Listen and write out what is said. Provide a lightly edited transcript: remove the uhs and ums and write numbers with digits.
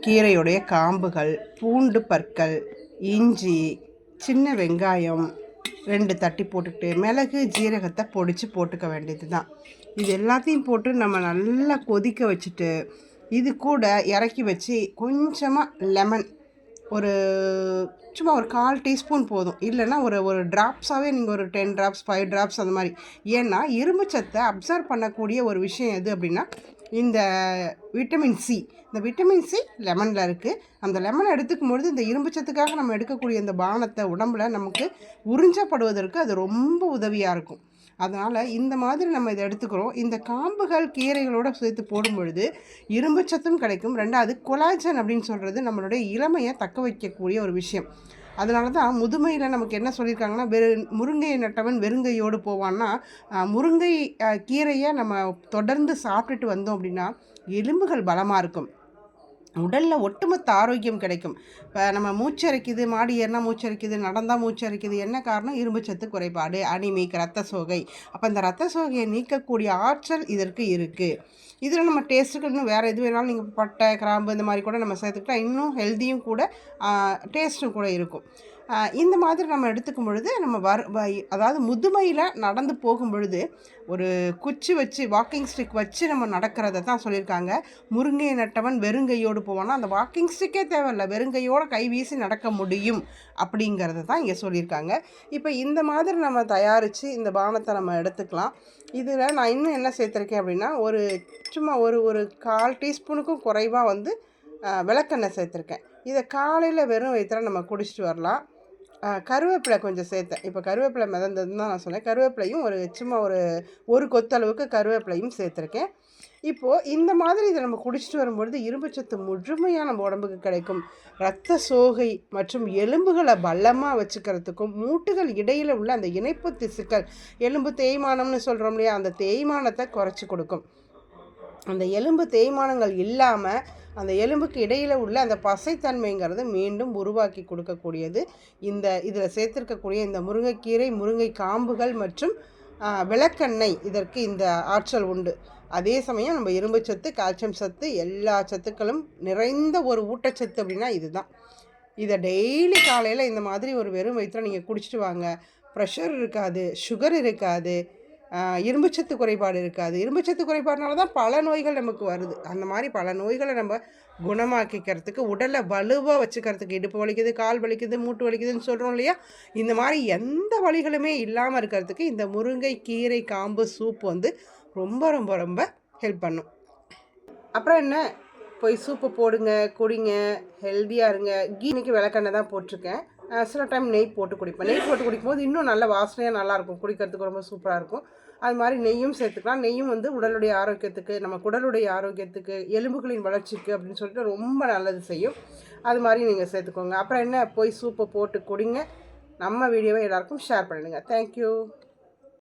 கீரையுடைய காம்புகள், பூண்டு பற்கள், இஞ்சி, சின்ன வெங்காயம் 2 தட்டி போட்டுக்கிட்டு மிளகு ஜீரகத்தை பொடிச்சு போட்டுக்க வேண்டியது தான். இது எல்லாத்தையும் போட்டு நம்ம நல்லா கொதிக்க வச்சுட்டு இது கூட இறக்கி வச்சு கொஞ்சமாக லெமன் ஒரு சும்மா ஒரு 1/4 டீஸ்பூன் போதும். இல்லைன்னா ஒரு ட்ராப்ஸாகவே நீங்கள் ஒரு 10 ட்ராப்ஸ் 5 ட்ராப்ஸ் அந்த மாதிரி. ஏன்னா இரும்பு சத்தை அப்சர்வ் பண்ணக்கூடிய ஒரு விஷயம் எது அப்படின்னா இந்த விட்டமின் சி. இந்த விட்டமின் சி லெமனில் இருக்குது. அந்த லெமனை எடுத்துக்கும் பொழுது இந்த இரும்பு சத்துக்காக நம்ம எடுக்கக்கூடிய இந்த பானத்தை உடம்புல நமக்கு உறிஞ்சப்படுவதற்கு அது ரொம்ப உதவியாக இருக்கும். அதனால் இந்த மாதிரி நம்ம இதை எடுத்துக்கிறோம். இந்த காம்புகள் கீரைகளோடு சேர்த்து போடும் பொழுது இரும்பு சத்தும் கிடைக்கும். 2வது கொலாஜன் அப்படின்னு சொல்கிறது நம்மளுடைய இளமையை தக்க வைக்கக்கூடிய ஒரு விஷயம். அதனால தான் முதுமையில் நமக்கு என்ன சொல்லியிருக்காங்கன்னா, முருங்கையை நட்டவன் வெறுங்கையோடு போவான்னா, முருங்கை கீரையை நம்ம தொடர்ந்து சாப்பிட்டுட்டு வந்தோம் அப்படின்னா எலும்புகள் பலமாக இருக்கும், உடலில் ஒட்டுமொத்த ஆரோக்கியம் கிடைக்கும். இப்போ நம்ம மூச்சரிக்குது, மாடி ஏறினா மூச்சரிக்குது, நடந்தால் மூச்சரிக்குது, என்ன காரணம்? இரும்புச்சத்து குறைபாடு, அனிமிக், ரத்த சோகை. அப்போ இந்த ரத்த சோகையை நீக்கக்கூடிய ஆற்றல் இதற்கு இருக்குது. இதில் நம்ம டேஸ்ட்டுக்கு இன்னும் வேறு எது வேணாலும் நீங்கள் பட்டை கிராம்பு இந்த மாதிரி கூட நம்ம சேர்த்துக்கிட்டா இன்னும் ஹெல்த்தியும் கூட டேஸ்ட்டும் கூட இருக்கும். இந்த மாதிரி நம்ம எடுத்துக்கும் பொழுது நம்ம அதாவது முதுமையில் நடந்து போகும் பொழுது ஒரு குச்சி வச்சு வாக்கிங் ஸ்டிக் வச்சு நம்ம நடக்கிறத தான் சொல்லியிருக்காங்க. முருங்கையை நட்டவன் வெறுங்கையோடு போவான்னா அந்த வாக்கிங் ஸ்டிக்கே தேவையில்லை, வெறுங்கையோடு கை வீசி நடக்க முடியும் அப்படிங்கிறத தான் இங்கே சொல்லியிருக்காங்க. இப்போ இந்த மாதிரி நம்ம தயாரித்து இந்த பானத்தை நம்ம எடுத்துக்கலாம். இதில் நான் இன்னும் என்ன சேர்த்துருக்கேன் அப்படின்னா சும்மா ஒரு 1/4 டீஸ்பூனுக்கும் குறைவாக விளக்கெண்ணெய் சேர்த்துருக்கேன். இதை காலையில் வெறும் வயிற்றில் நம்ம குடிச்சிட்டு வரலாம். கருவேப்பிலை கொஞ்சம் சேர்த்தேன். இப்போ கருவேப்பிலை மிதந்ததுன்னு தான் நான் சொன்னேன். கருவேப்பிலையும் சும்மா ஒரு கொத்தளவுக்கு கருவேப்பிலையும் சேர்த்துருக்கேன். இப்போது இந்த மாதிரி இதை நம்ம குடிச்சிட்டு வரும்பொழுது இரும்புச்சத்து முழுமையாக நம்ம உடம்புக்கு கிடைக்கும். இரத்த சோகை மற்றும் எலும்புகளை பலமாக வச்சுக்கிறதுக்கும், மூட்டுகள் இடையில் உள்ள அந்த இணைப்பு திசுக்கள், எலும்பு தேய்மானம்னு சொல்கிறோம் இல்லையா, அந்த தேய்மானத்தை குறைச்சி கொடுக்கும். அந்த எலும்பு தேய்மானங்கள் இல்லாமல் அந்த எலும்புக்கு இடையில் உள்ள அந்த பசைத்தன்மைங்கிறது மீண்டும் உருவாக்கி கொடுக்கக்கூடியது இதில் சேர்த்துருக்கக்கூடிய இந்த முருங்கைக்கீரை, முருங்கை காம்புகள் மற்றும் விளக்கெண்ணெய். இதற்கு இந்த ஆற்றல் உண்டு. அதே சமயம் நம்ம இரும்பு சத்து, கால்சியம் சத்து, எல்லா சத்துக்களும் நிறைந்த ஒரு ஊட்டச்சத்து அப்படின்னா இதுதான். இதை டெய்லி காலையில் இந்த மாதிரி ஒரு வெறும் வயிற்றில் நீங்கள் குடிச்சிட்டு வாங்க. ப்ரெஷர் இருக்காது, சுகர் இருக்காது, இரும்புச்சத்து குறைபாடு இருக்காது. இரும்புச்சத்து குறைபாடுனால தான் பல நோய்கள் நமக்கு வருது. அந்த மாதிரி பல நோய்களை நம்ம குணமாக்கிக்கிறதுக்கு, உடலை வலுவாக வச்சுக்கிறதுக்கு, இடுப்பு வலிக்குது, கால் வலிக்குது, மூட்டு வலிக்குதுன்னு சொல்கிறோம் இல்லையா, இந்த மாதிரி எந்த வலிகளுமே இல்லாமல் இருக்கிறதுக்கு இந்த முருங்கை கீரை காம்பு சூப் ரொம்ப ரொம்ப ரொம்ப ஹெல்ப் பண்ணும். அப்புறம் என்ன, போய் சூப்பு போடுங்க, குடிங்க, ஹெல்த்தியாக இருங்க. இன்னைக்கு விளக்கெண்ணெய் தான் போட்டிருக்கேன். சில டைம் நெய் போட்டு குடிப்பேன். நெய் போட்டு குடிக்கும்போது இன்னும் நல்ல வாசனையாக நல்லாயிருக்கும், குடிக்கிறதுக்கு ரொம்ப சூப்பராக இருக்கும். அது மாதிரி நெய்யும் சேர்த்துக்கலாம். நெய்யும் உடலுடைய ஆரோக்கியத்துக்கு, நம்ம குடலுடைய ஆரோக்கியத்துக்கு, எலும்புகளின் வளர்ச்சிக்கு அப்படின்னு சொல்லிட்டு ரொம்ப நல்லது செய்யும். அது மாதிரி நீங்கள் சேர்த்துக்கோங்க. அப்புறம் என்ன, போய் சூப்பை போட்டு குடிங்க. நம்ம வீடியோவை எல்லாருக்கும் ஷேர் பண்ணிடுங்க. தேங்க்யூ.